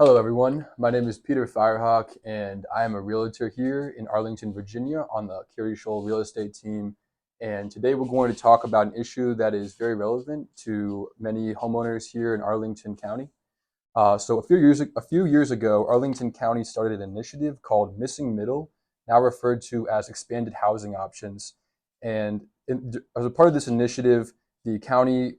Hello, everyone. My name is Peter Firehawk, and I am a realtor here in Arlington, Virginia, on the Keri Shull real estate team. And today we're going to talk about an issue that is very relevant to many homeowners here in Arlington County. A few years ago, Arlington County started an initiative called Missing Middle, now referred to as expanded housing options. As a part of this initiative, the county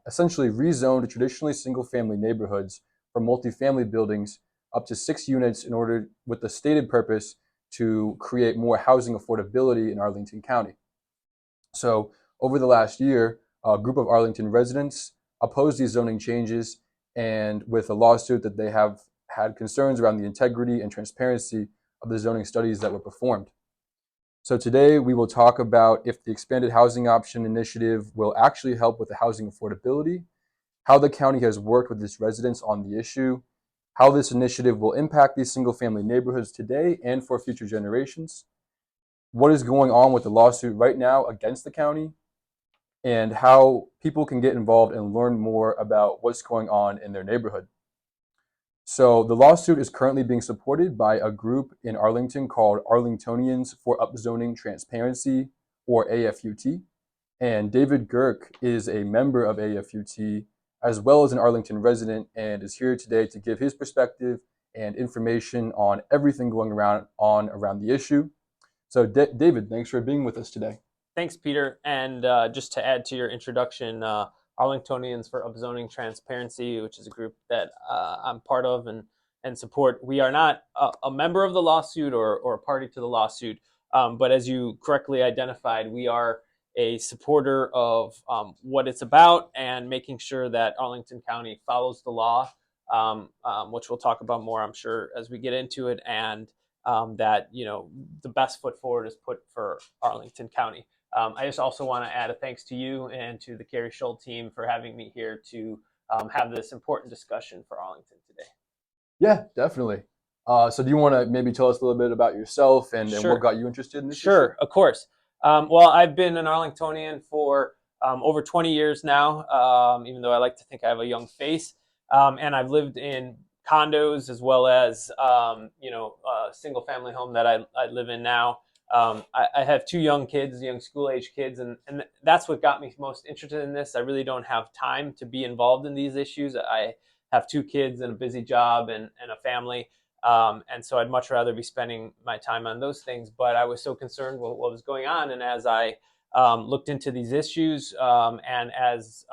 essentially rezoned traditionally single-family neighborhoods for multifamily buildings up to 6 units in order, with the stated purpose, to create more housing affordability in Arlington County. So over the last year, a group of Arlington residents opposed these zoning changes, and with a lawsuit that they have had concerns around the integrity and transparency of the zoning studies that were performed. So today we will talk about if the expanded housing option initiative will actually help with the housing affordability, how the county has worked with its residents on the issue, how this initiative will impact these single-family neighborhoods today and for future generations, what is going on with the lawsuit right now against the county, and how people can get involved and learn more about what's going on in their neighborhood. So the lawsuit is currently being supported by a group in Arlington called Arlingtonians for Upzoning Transparency, or AFUT. And David Gerk is a member of AFUT, as well as an Arlington resident, and is here today to give his perspective and information on everything going around the issue. So David, thanks for being with us today. Thanks, Peter. And just to add to your introduction, Arlingtonians for Upzoning Transparency, which is a group that I'm part of and support. We are not a member of the lawsuit or a party to the lawsuit, but as you correctly identified, we are a supporter of what it's about and making sure that Arlington County follows the law, which we'll talk about more, I'm sure, as we get into it, and that the best foot forward is put for Arlington County. I just also want to add a thanks to you and to the Keri Shull team for having me here to have this important discussion for Arlington today. Yeah, definitely. So do you want to maybe tell us a little bit about yourself and Sure. what got you interested in this issue? Sure, of course. Well, I've been an Arlingtonian for over 20 years now, even though I like to think I have a young face. And I've lived in condos as well as, a single family home that I live in now. I have two young kids, young school-age kids, and that's what got me most interested in this. I really don't have time to be involved in these issues. I have two kids and a busy job and a family. And so I'd much rather be spending my time on those things. But I was so concerned with what was going on. And as I looked into these issues and as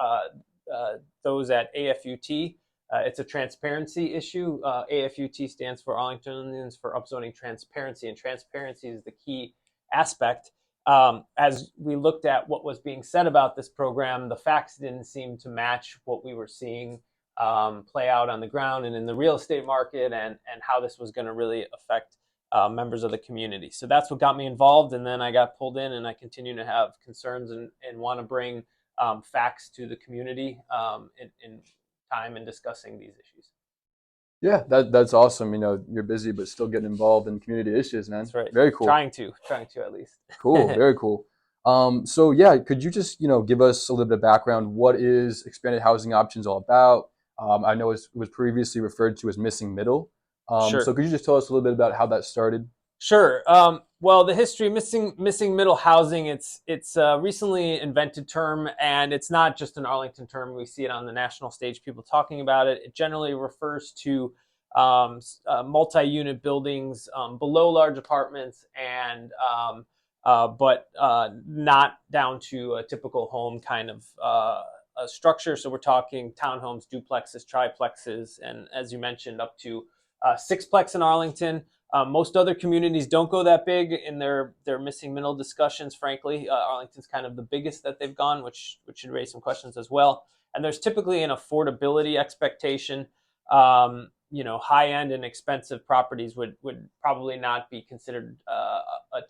those at AFUT, it's a transparency issue. AFUT stands for Arlingtonians for Upzoning Transparency, and transparency is the key aspect. As we looked at what was being said about this program, the facts didn't seem to match what we were seeing play out on the ground and in the real estate market, and how this was going to really affect members of the community. So that's what got me involved, and then I got pulled in, and I continue to have concerns and want to bring facts to the community in time in discussing these issues. Yeah, that's awesome. You're busy, but still getting involved in community issues, man. That's right. Very cool. Trying to at least. Cool. Very cool. So yeah, could you just, give us a little bit of background? What is expanded housing options all about? I know it was previously referred to as Missing Middle. Sure. So could you just tell us a little bit about how that started? Sure. Well, the history of missing middle housing, it's a recently invented term, and it's not just an Arlington term. We see it on the national stage, people talking about it. It generally refers to multi-unit buildings below large apartments, and but not down to a typical home kind of a structure. So we're talking townhomes, duplexes, triplexes, and as you mentioned, up to sixplex in Arlington. Most other communities don't go that big in their missing middle discussions, frankly. Arlington's kind of the biggest that they've gone, which should raise some questions as well. And there's typically an affordability expectation. High-end and expensive properties would probably not be considered a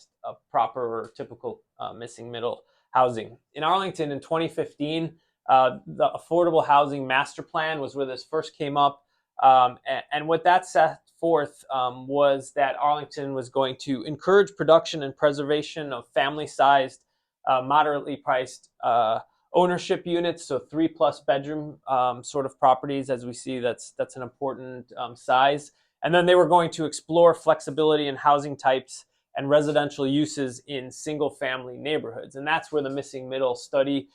proper or typical missing middle housing. In Arlington in 2015, the Affordable Housing Master Plan was where this first came up. And what that set forth was that Arlington was going to encourage production and preservation of family-sized, moderately priced ownership units, so 3+ bedroom sort of properties. As we see, that's an important size. And then they were going to explore flexibility in housing types and residential uses in single family neighborhoods. And that's where the missing middle study,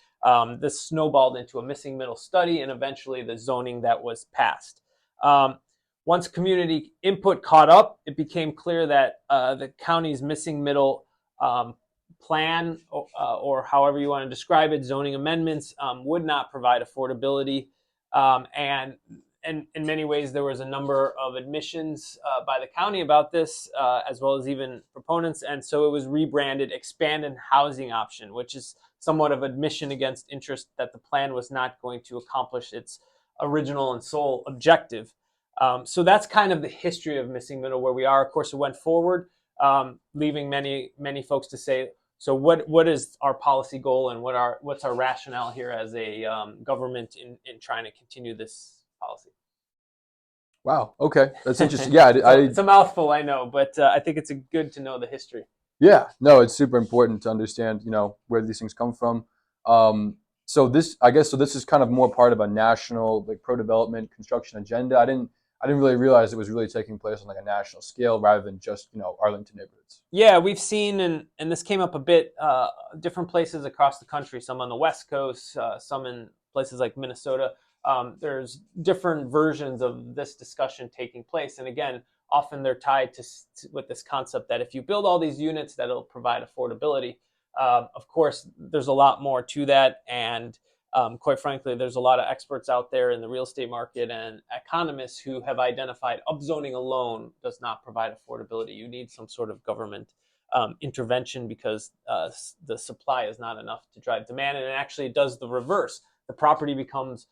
this snowballed into a missing middle study and eventually the zoning that was passed. Once community input caught up, it became clear that the county's missing middle plan, or however you want to describe it, zoning amendments, would not provide affordability. And in many ways, there was a number of admissions by the county about this, as well as even proponents. And so it was rebranded expanded housing option, which is somewhat of admission against interest that the plan was not going to accomplish its original and sole objective. So that's kind of the history of missing middle, where we are. Of course, it went forward, leaving many folks to say, so what is our policy goal, and what's our rationale here as a government in trying to continue this policy? Wow. Okay, that's interesting. Yeah, it's a mouthful, I know, but I think it's good to know the history. Yeah, no, it's super important to understand, where these things come from. So this is kind of more part of a national, like, pro-development construction agenda. I didn't really realize it was really taking place on like a national scale rather than just, Arlington neighborhoods. Yeah, we've seen, and this came up a bit, different places across the country, some on the West Coast, some in places like Minnesota. There's different versions of this discussion taking place. And again, often they're tied with this concept that if you build all these units, that'll provide affordability. Of course, there's a lot more to that. And quite frankly, there's a lot of experts out there in the real estate market and economists who have identified upzoning alone does not provide affordability. You need some sort of government intervention because the supply is not enough to drive demand. And it actually does the reverse. The property becomes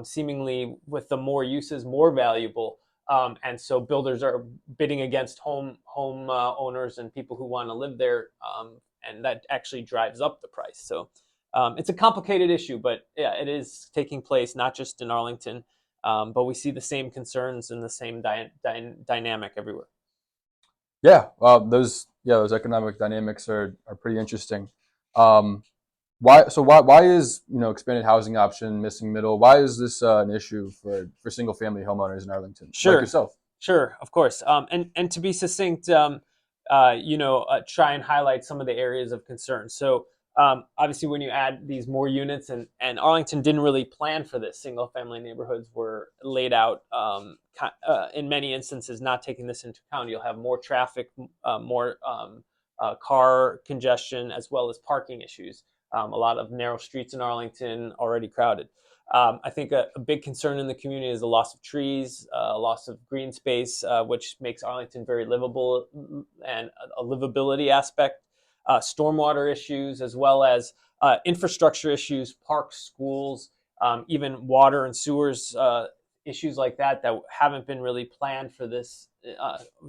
seemingly, with the more uses, more valuable. And so builders are bidding against home owners and people who want to live there. And that actually drives up the price. So it's a complicated issue, but yeah, it is taking place not just in Arlington, but we see the same concerns and the same dynamic everywhere. Yeah, those economic dynamics are pretty interesting. Why is expanded housing option missing middle? Why is this an issue for single family homeowners in Arlington, Sure. like yourself? Sure, of course. And to be succinct, try and highlight some of the areas of concern. So obviously, when you add these more units, and Arlington didn't really plan for this, single family neighborhoods were laid out in many instances, not taking this into account. You'll have more traffic, more car congestion, as well as parking issues. A lot of narrow streets in Arlington already crowded. I think a big concern in the community is the loss of trees, loss of green space, which makes Arlington very livable, and a livability aspect, stormwater issues, as well as infrastructure issues, parks, schools, even water and sewers, issues like that haven't been really planned for this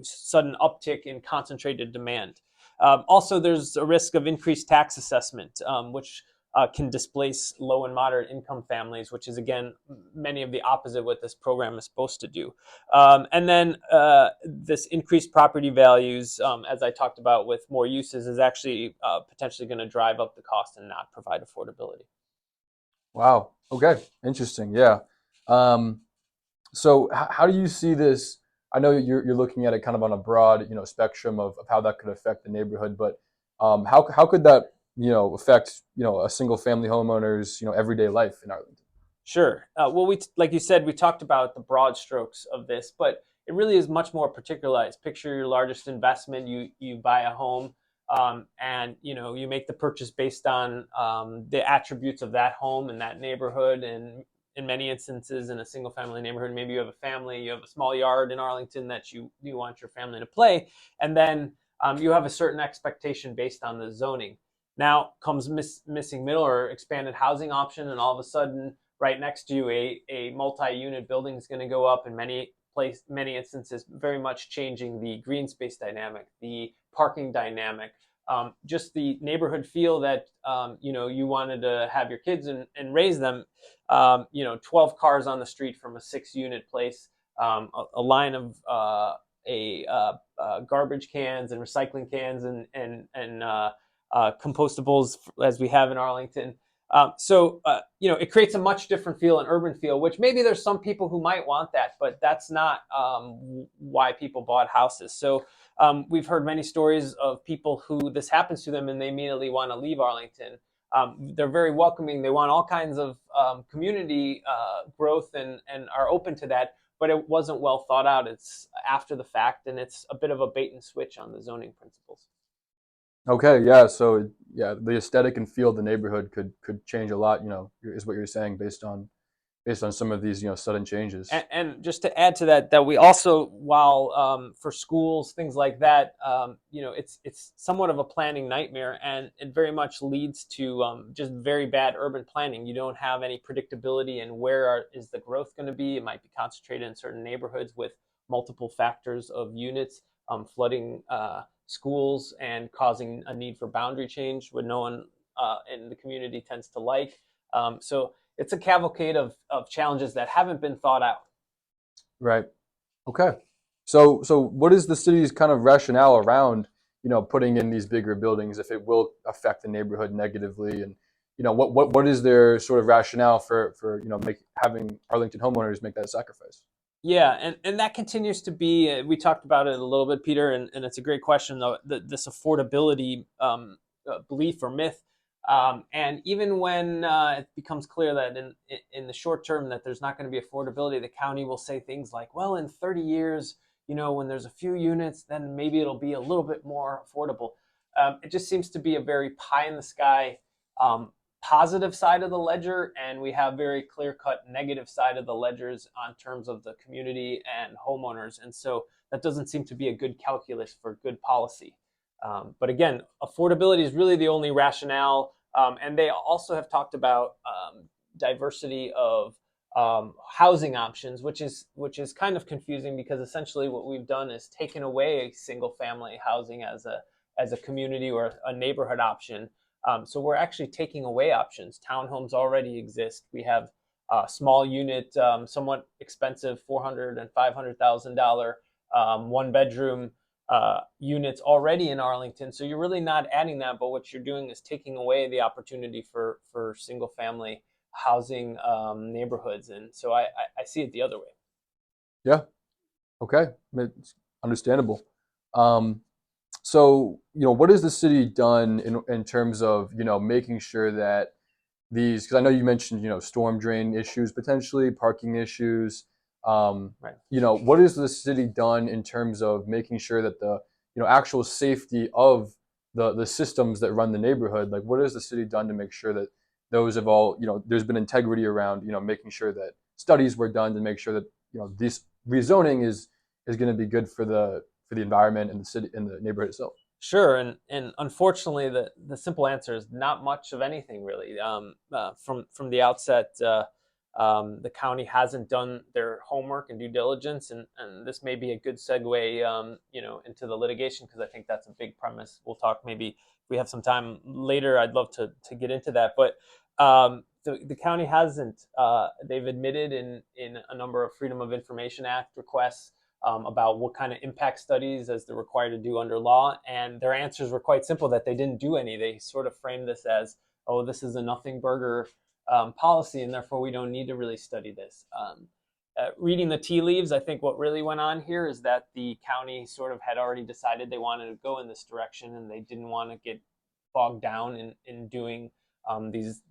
sudden uptick in concentrated demand. Also, there's a risk of increased tax assessment, which can displace low and moderate income families, which is, again, many of the opposite what this program is supposed to do. And then this increased property values, as I talked about with more uses, is actually potentially going to drive up the cost and not provide affordability. Wow. Okay. Interesting. Yeah. So how do you see this? I know you're looking at it kind of on a broad, spectrum of how that could affect the neighborhood, but how could that, affect, a single family homeowner's, everyday life in Arlington? Sure. Well, like you said, we talked about the broad strokes of this, but it really is much more particularized. Picture your largest investment. You buy a home, and you make the purchase based on the attributes of that home and that neighborhood. And in many instances, in a single family neighborhood, maybe you have a family, you have a small yard in Arlington that you want your family to play, and then you have a certain expectation based on the zoning. Now comes missing middle or expanded housing option, and all of a sudden, right next to you, a multi-unit building is going to go up in many instances, very much changing the green space dynamic, the parking dynamic, just the neighborhood feel that you wanted to have your kids and raise them. 12 cars on the street from a 6-unit place, a line of garbage cans and recycling cans and compostables, as we have in Arlington. It creates a much different feel, an urban feel, which maybe there's some people who might want that, but that's not why people bought houses. So we've heard many stories of people who this happens to them and they immediately want to leave Arlington. They're very welcoming. They want all kinds of community growth and are open to that, but it wasn't well thought out. It's after the fact, and it's a bit of a bait and switch on the zoning principles. Okay, yeah. So yeah, the aesthetic and feel of the neighborhood could change a lot. Is what you're saying based on some of these sudden changes. And just to add to that, that we also, while for schools, things like that, it's somewhat of a planning nightmare, and it very much leads to just very bad urban planning. You don't have any predictability in is the growth going to be. It might be concentrated in certain neighborhoods with multiple factors of units, flooding schools and causing a need for boundary change, what no one in the community tends to like. So it's a cavalcade of challenges that haven't been thought out. Right. Okay. So what is the city's kind of rationale around putting in these bigger buildings if it will affect the neighborhood negatively, and what is their sort of rationale for having Arlington homeowners make that sacrifice? Yeah, and that continues to be. We talked about it a little bit, Peter, and it's a great question though. This affordability belief or myth. And even when it becomes clear that in the short term that there's not going to be affordability, the county will say things like, well, in 30 years, when there's a few units, then maybe it'll be a little bit more affordable. It just seems to be a very pie in the sky positive side of the ledger, and we have very clear-cut negative side of the ledgers on terms of the community and homeowners. And so that doesn't seem to be a good calculus for good policy. But again, affordability is really the only rationale. And they also have talked about diversity of housing options, which is kind of confusing because essentially what we've done is taken away single-family housing as a community or a neighborhood option. So we're actually taking away options. Townhomes already exist. We have a small unit, somewhat expensive, $400,000 and $500,000 one bedroom units already in Arlington. So you're really not adding that, but what you're doing is taking away the opportunity for single family housing neighborhoods. And so I see it the other way. Yeah. Okay. It's understandable. So what has the city done in terms of making sure that because I know you mentioned storm drain issues, potentially parking issues. Right. What has the city done in terms of making sure that the actual safety of the systems that run the neighborhood? Like, what has the city done to make sure that those have all there's been integrity around making sure that studies were done to make sure that this rezoning is going to be good for the environment and the city and the neighborhood itself? Sure, and unfortunately, the simple answer is not much of anything really. From the outset, the county hasn't done their homework and due diligence, and this may be a good segue, into the litigation because I think that's a big premise. We'll talk maybe if we have some time later. I'd love to get into that, but the county hasn't. They've admitted in a number of Freedom of Information Act requests about what kind of impact studies as they're required to do under law. And their answers were quite simple, that they didn't do any. They sort of framed this as, oh, this is a nothing burger policy, and therefore we don't need to really study this. Reading the tea leaves, I think what really went on here is that the county sort of had already decided they wanted to go in this direction, and they didn't want to get bogged down in doing these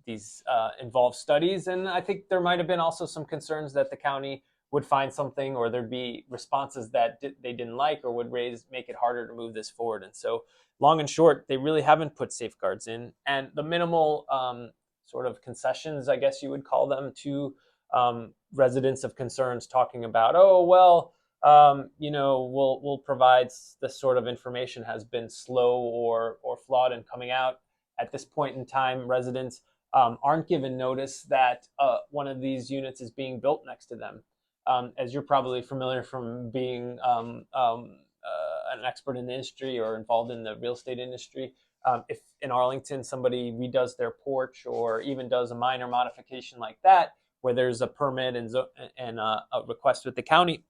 involved studies. And I think there might have been also some concerns that the county would find something, or there'd be responses that they didn't like, or would make it harder to move this forward. And so, long and short, they really haven't put safeguards in. And the minimal sort of concessions, I guess you would call them, to residents of concerns, talking about, oh well, we'll provide this sort of information, has been slow or flawed in coming out. At this point in time, residents aren't given notice that one of these units is being built next to them. As you're probably familiar from being an expert in the industry or involved in the real estate industry, if in Arlington somebody redoes their porch or even does a minor modification like that, where there's a permit and a request with the county,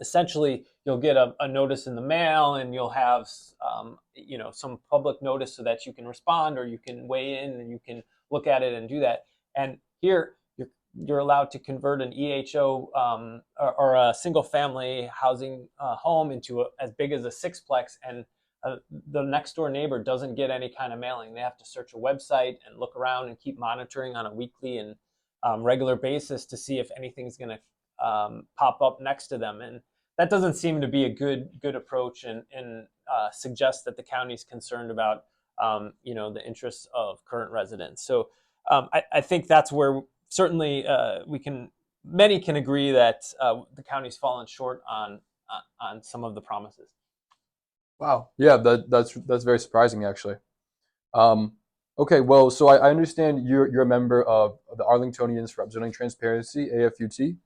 essentially you'll get a notice in the mail, and you'll have some public notice so that you can respond, or you can weigh in and you can look at it and do that. And here you're allowed to convert an EHO or a single family housing home into as big as a sixplex, and the next door neighbor doesn't get any kind of mailing. They have to search a website and look around and keep monitoring on a weekly and regular basis to see if anything's going to pop up next to them. And that doesn't seem to be a good approach, and suggests that the county's concerned about the interests of current residents. So I think that's where certainly many can agree that the county's fallen short on some of the promises. Wow. Yeah, that's very surprising, actually. Um, okay, well, so I understand you're a member of the Arlingtonians for Upzoning Transparency, AFUT,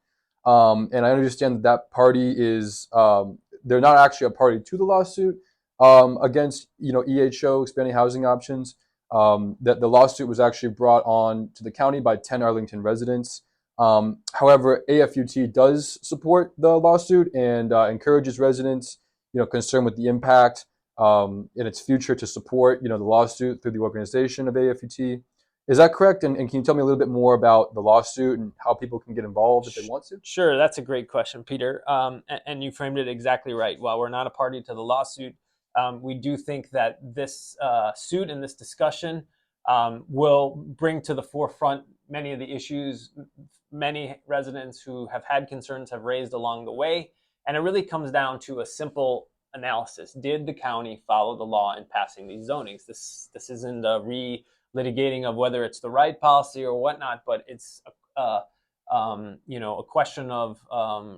and I understand that party is they're not actually a party to the lawsuit against EHO expanding housing options. That the lawsuit was actually brought on to the county by 10 Arlington residents. However, AFUT does support the lawsuit and encourages residents concerned with the impact in its future to support the lawsuit through the organization of AFUT. Is that correct? And can you tell me a little bit more about the lawsuit and how people can get involved if they want to? Sure, that's a great question, Peter. And you framed it exactly right. While we're not a party to the lawsuit, we do think that this suit and this discussion will bring to the forefront many of the issues many residents who have had concerns have raised along the way. And it really comes down to a simple analysis. Did the county follow the law in passing these zonings? This isn't a re-litigating of whether it's the right policy or whatnot, but it's a question of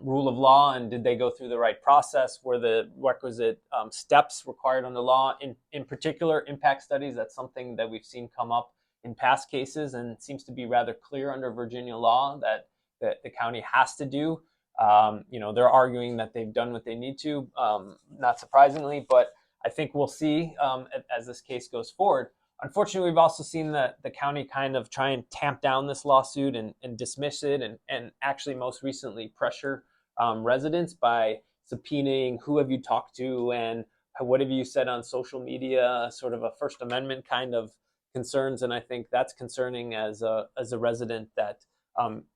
rule of law, and did they go through the right process? Were the requisite steps required under law? In particular, impact studies, that's something that we've seen come up in past cases, and it seems to be rather clear under Virginia law that the county has to do. They're arguing that they've done what they need to, not surprisingly, but I think we'll see as this case goes forward. Unfortunately, we've also seen the county kind of try and tamp down this lawsuit and dismiss it, and actually most recently pressure residents by subpoenaing who have you talked to and what have you said on social media, sort of a First Amendment kind of concerns. And I think that's concerning as a resident that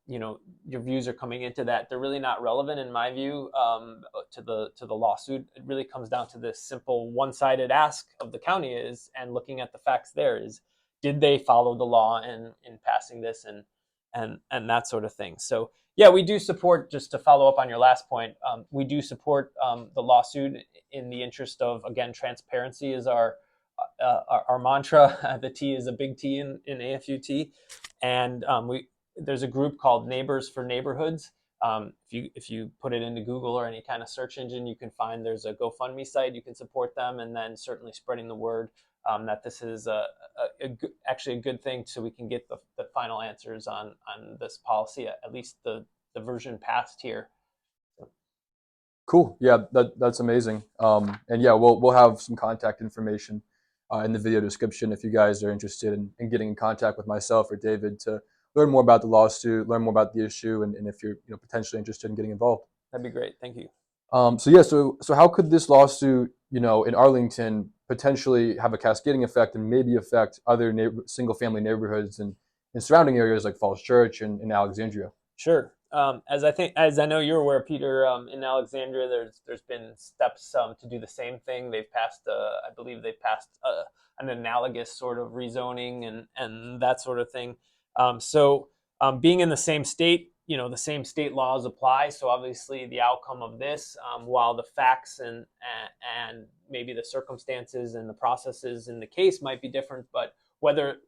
your views are coming into that. They're really not relevant in my view to the lawsuit. It really comes down to this simple one-sided ask of the county and looking at the facts there is, did they follow the law in passing this and that sort of thing. So yeah, we do support, just to follow up on your last point, we do support the lawsuit in the interest of, again, transparency is our mantra. The T is a big T in AFUT, and there's a group called Neighbors for Neighborhoods. If you put it into Google or any kind of search engine, you can find there's a GoFundMe site. You can support them, and then certainly spreading the word that this is actually a good thing, so we can get the final answers on this policy, at least the version passed here. Cool. Yeah, that's amazing. And yeah, we'll have some contact information in the video description if you guys are interested in getting in contact with myself or David to learn more about the lawsuit, learn more about the issue, and if you're potentially interested in getting involved. That'd be great. Thank you. So how could this lawsuit, in Arlington, potentially have a cascading effect and maybe affect other single-family neighborhoods and in surrounding areas like Falls Church and in Alexandria? Sure. As I know you're aware, Peter, in Alexandria, there's been steps to do the same thing. I believe they've passed an analogous sort of rezoning and that sort of thing. Being in the same state, the same state laws apply. So obviously the outcome of this, while the facts and maybe the circumstances and the processes in the case might be different, but whether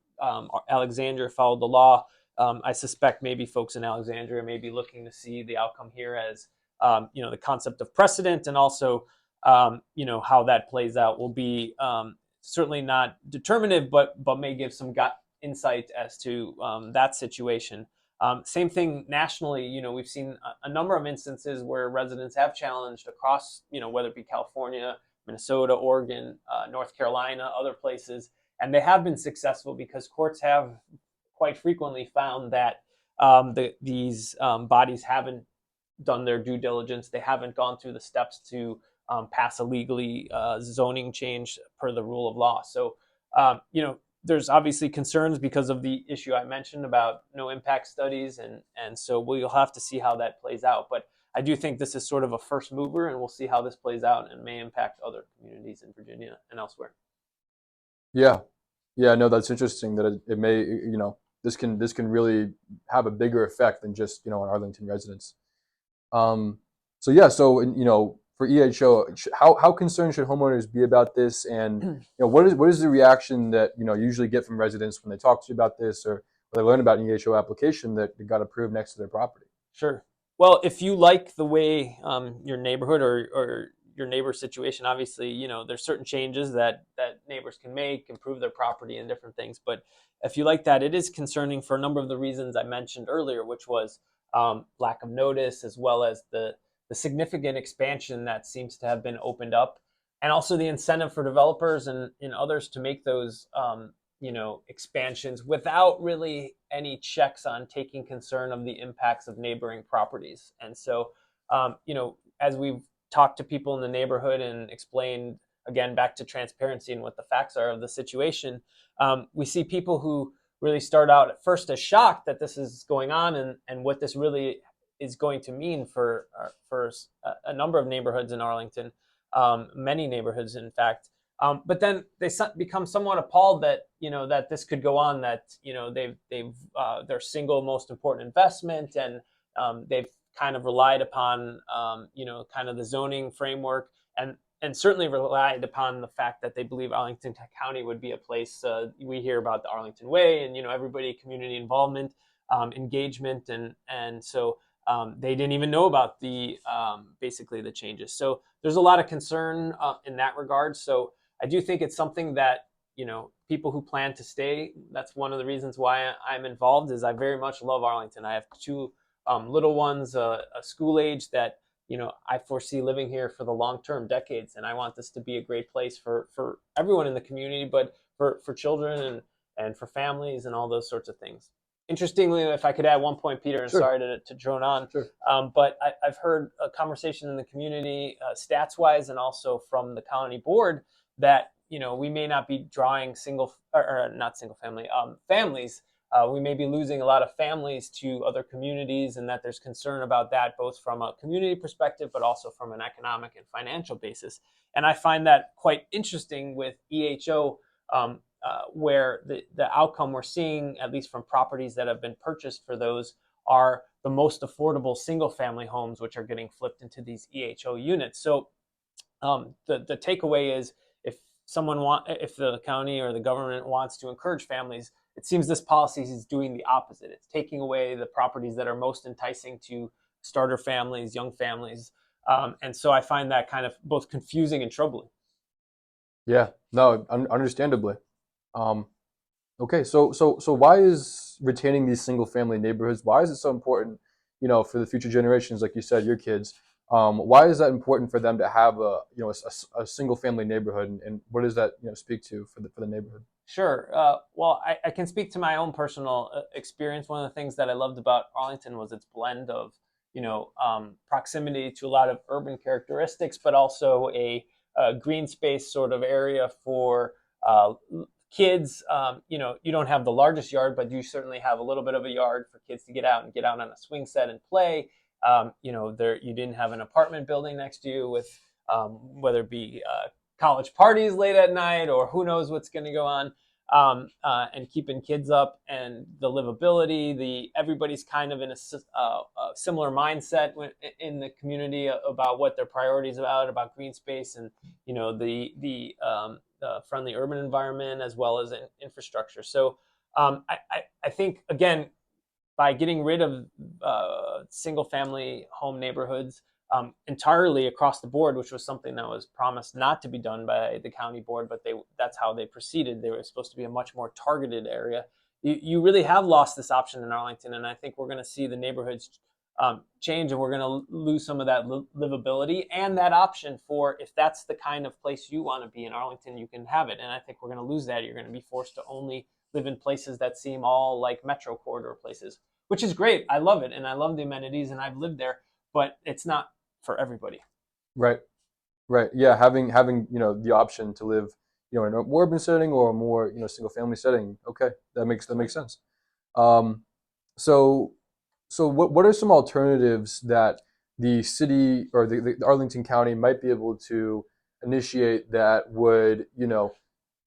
Alexandria followed the law, I suspect maybe folks in Alexandria may be looking to see the outcome here as, the concept of precedent, and also, how that plays out will be certainly not determinative, but may give some insight as to that situation. Same thing nationally. We've seen a number of instances where residents have challenged across, whether it be California, Minnesota, Oregon, North Carolina, other places, and they have been successful because courts have quite frequently found that these bodies haven't done their due diligence. They haven't gone through the steps to pass a legally zoning change per the rule of law. So, there's obviously concerns because of the issue I mentioned about no impact studies, and so we'll have to see how that plays out. But I do think this is sort of a first mover, and we'll see how this plays out and may impact other communities in Virginia and elsewhere. Yeah, yeah, no, that's interesting that it may, this can really have a bigger effect than just, on Arlington residents. Um, so yeah, so for EHO, how concerned should homeowners be about this, and what is the reaction that you usually get from residents when they talk to you about this, or they learn about an EHO application that got approved next to their property? Sure. Well, if you like the way your neighborhood or your neighbor's situation, obviously, there's certain changes that neighbors can make, improve their property and different things. But if you like that, it is concerning for a number of the reasons I mentioned earlier, which was lack of notice, as well as the significant expansion that seems to have been opened up, and also the incentive for developers and others to make those expansions without really any checks on taking concern of the impacts of neighboring properties. And so, as we've talked to people in the neighborhood and explained, again, back to transparency and what the facts are of the situation, we see people who really start out at first as shocked that this is going on, and what this really is going to mean for a number of neighborhoods in Arlington, many neighborhoods, in fact. But then they become somewhat appalled that that this could go on, that they've their single most important investment, and they've kind of relied upon kind of the zoning framework, and certainly relied upon the fact that they believe Arlington County would be a place. We hear about the Arlington Way, and everybody, community involvement, engagement, and so they didn't even know about the basically the changes. So there's a lot of concern in that regard. So I do think it's something that people who plan to stay. That's one of the reasons why I'm involved. Is I very much love Arlington. I have two little ones, a school age, that I foresee living here for the long term, decades, and I want this to be a great place for everyone in the community, but for children and for families and all those sorts of things. Interestingly, if I could add one point, Peter, and Sure. sorry to drone on, Sure. but I've heard a conversation in the community, stats-wise, and also from the county board, that we may not be drawing not single family families. We may be losing a lot of families to other communities, and that there's concern about that, both from a community perspective, but also from an economic and financial basis. And I find that quite interesting with EHO, where the outcome we're seeing, at least from properties that have been purchased for those, are the most affordable single family homes, which are getting flipped into these EHO units. So the takeaway is, if the county or the government wants to encourage families, it seems this policy is doing the opposite. It's taking away the properties that are most enticing to starter families, young families. And so I find that kind of both confusing and troubling. Yeah, no, understandably. Okay, so why is retaining these single family neighborhoods? Why is it so important, for the future generations, like you said, your kids? Why is that important for them to have a single family neighborhood, and what does that speak to for the neighborhood? Sure. Well, I can speak to my own personal experience. One of the things that I loved about Arlington was its blend of, proximity to a lot of urban characteristics, but also a green space sort of area for kids. You don't have the largest yard, but you certainly have a little bit of a yard for kids to get out on a swing set and play. You didn't have an apartment building next to you with whether it be college parties late at night, or who knows what's going to go on, and keeping kids up, and the livability, everybody's kind of in a similar mindset in the community about what their priorities about green space, and the friendly urban environment, as well as infrastructure. So I think, again, by getting rid of single family home neighborhoods entirely across the board, which was something that was promised not to be done by the county board, but that's how they proceeded. They were supposed to be a much more targeted area. You really have lost this option in Arlington, and I think we're going to see the neighborhoods change, and we're going to lose some of that livability and that option for, if that's the kind of place you want to be in Arlington, you can have it. And I think we're going to lose that. You're going to be forced to only live in places that seem all like metro corridor places, which is great. I love it, and I love the amenities, and I've lived there, but it's not for everybody. Right, right. Yeah, having the option to live in a more urban setting or a more single family setting. Okay, that makes sense. Um, so what are some alternatives that the city or the Arlington County might be able to initiate that would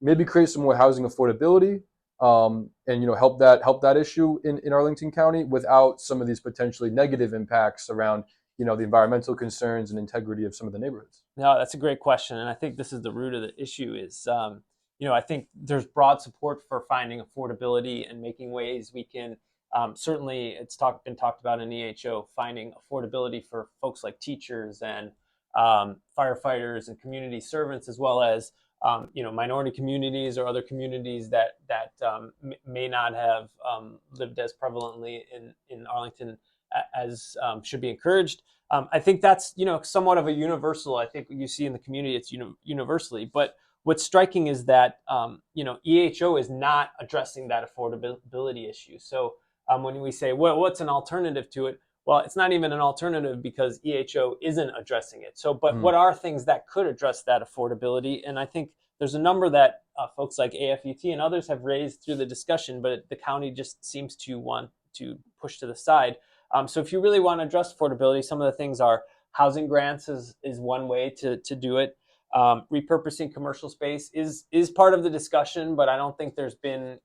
maybe create some more housing affordability, and help that issue in Arlington County without some of these potentially negative impacts around the environmental concerns and integrity of some of the neighborhoods? No, that's a great question, and I think this is the root of the issue. Is I think there's broad support for finding affordability and making ways we can. Certainly, it's been talked about in EHO, finding affordability for folks like teachers and firefighters and community servants, as well as minority communities or other communities that may not have lived as prevalently in Arlington as should be encouraged. I think that's somewhat of a universal. I think you see in the community it's universally. But what's striking is that EHO is not addressing that affordability issue. So when we say, well, what's an alternative to it? Well, it's not even an alternative because EHO isn't addressing it. So, but what are things that could address that affordability? And I think there's a number that folks like AFUT and others have raised through the discussion, but the county just seems to want to push to the side. So if you really want to address affordability, some of the things are housing grants is one way to do it. Repurposing commercial space is part of the discussion, but I don't think there's been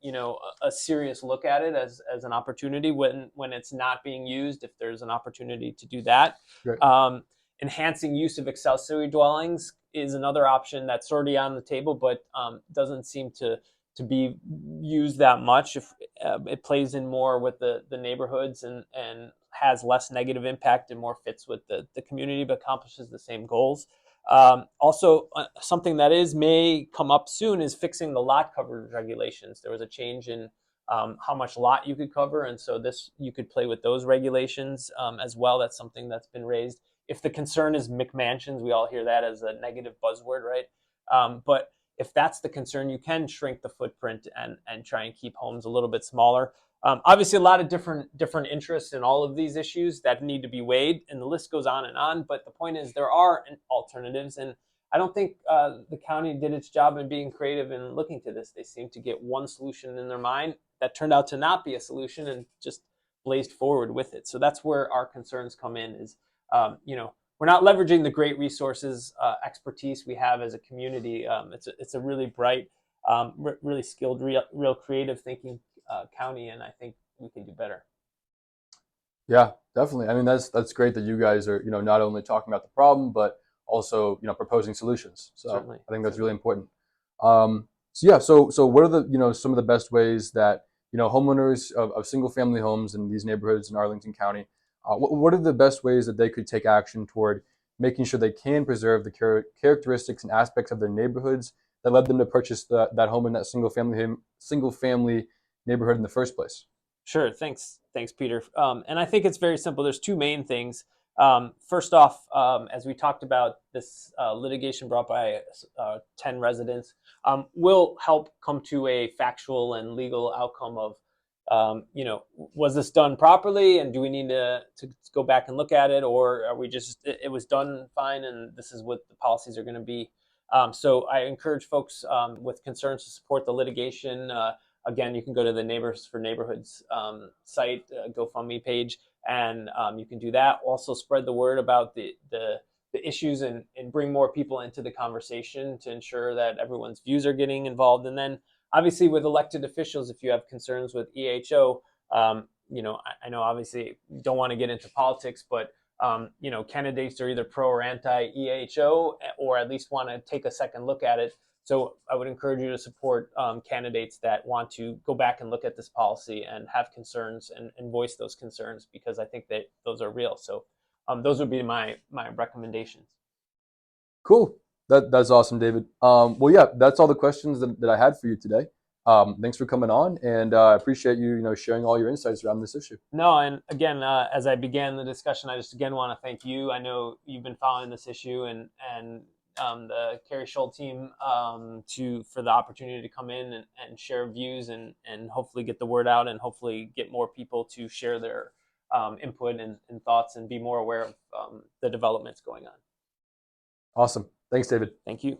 a serious look at it as an opportunity when it's not being used. If there's an opportunity to do that, Right. enhancing use of accessory dwellings is another option that's already on the table, but doesn't seem to be used that much. If it plays in more with the neighborhoods and has less negative impact and more fits with the community, but accomplishes the same goals. Also, something that may come up soon is fixing the lot coverage regulations. There was a change in how much lot you could cover, and so you could play with those regulations as well. That's something that's been raised. If the concern is McMansions, we all hear that as a negative buzzword, right? But if that's the concern, you can shrink the footprint and try and keep homes a little bit smaller. Obviously, a lot of different interests in all of these issues that need to be weighed, and the list goes on and on. But the point is, there are alternatives, and I don't think the county did its job in being creative in looking to this. They seem to get one solution in their mind that turned out to not be a solution, and just blazed forward with it. So that's where our concerns come in. Is we're not leveraging the great resources, expertise we have as a community. It's a really bright, really skilled, real creative thinking county, and I think we can do better. Yeah, definitely. I mean, that's great that you guys are not only talking about the problem but also proposing solutions. So Certainly. I think that's really important. So yeah, so what are the some of the best ways that homeowners of single family homes in these neighborhoods in Arlington County, what are the best ways that they could take action toward making sure they can preserve the characteristics and aspects of their neighborhoods that led them to purchase that home in that single family neighborhood in the first place? Sure. Thanks, Peter. And I think it's very simple. There's two main things. First off, as we talked about, this litigation brought by 10 residents will help come to a factual and legal outcome of, was this done properly, and do we need to go back and look at it, or are we just, it was done fine, and this is what the policies are going to be. So I encourage folks with concerns to support the litigation. Again, you can go to the Neighbors for Neighborhoods site, GoFundMe page, and you can do that. Also, spread the word about the issues and bring more people into the conversation to ensure that everyone's views are getting involved. And then, obviously, with elected officials, if you have concerns with EHO, I know obviously you don't want to get into politics, but candidates are either pro or anti EHO, or at least want to take a second look at it. So I would encourage you to support candidates that want to go back and look at this policy and have concerns and voice those concerns, because I think that those are real. So those would be my recommendations. Cool. That's awesome, David. Well, yeah, that's all the questions that I had for you today. Thanks for coming on, and I appreciate you sharing all your insights around this issue. No, and again, as I began the discussion, I just again want to thank you. I know you've been following this issue, and the Keri Shull team for the opportunity to come in and share views and hopefully get the word out, and hopefully get more people to share their input and thoughts and be more aware of the developments going on. Awesome. Thanks, David. Thank you.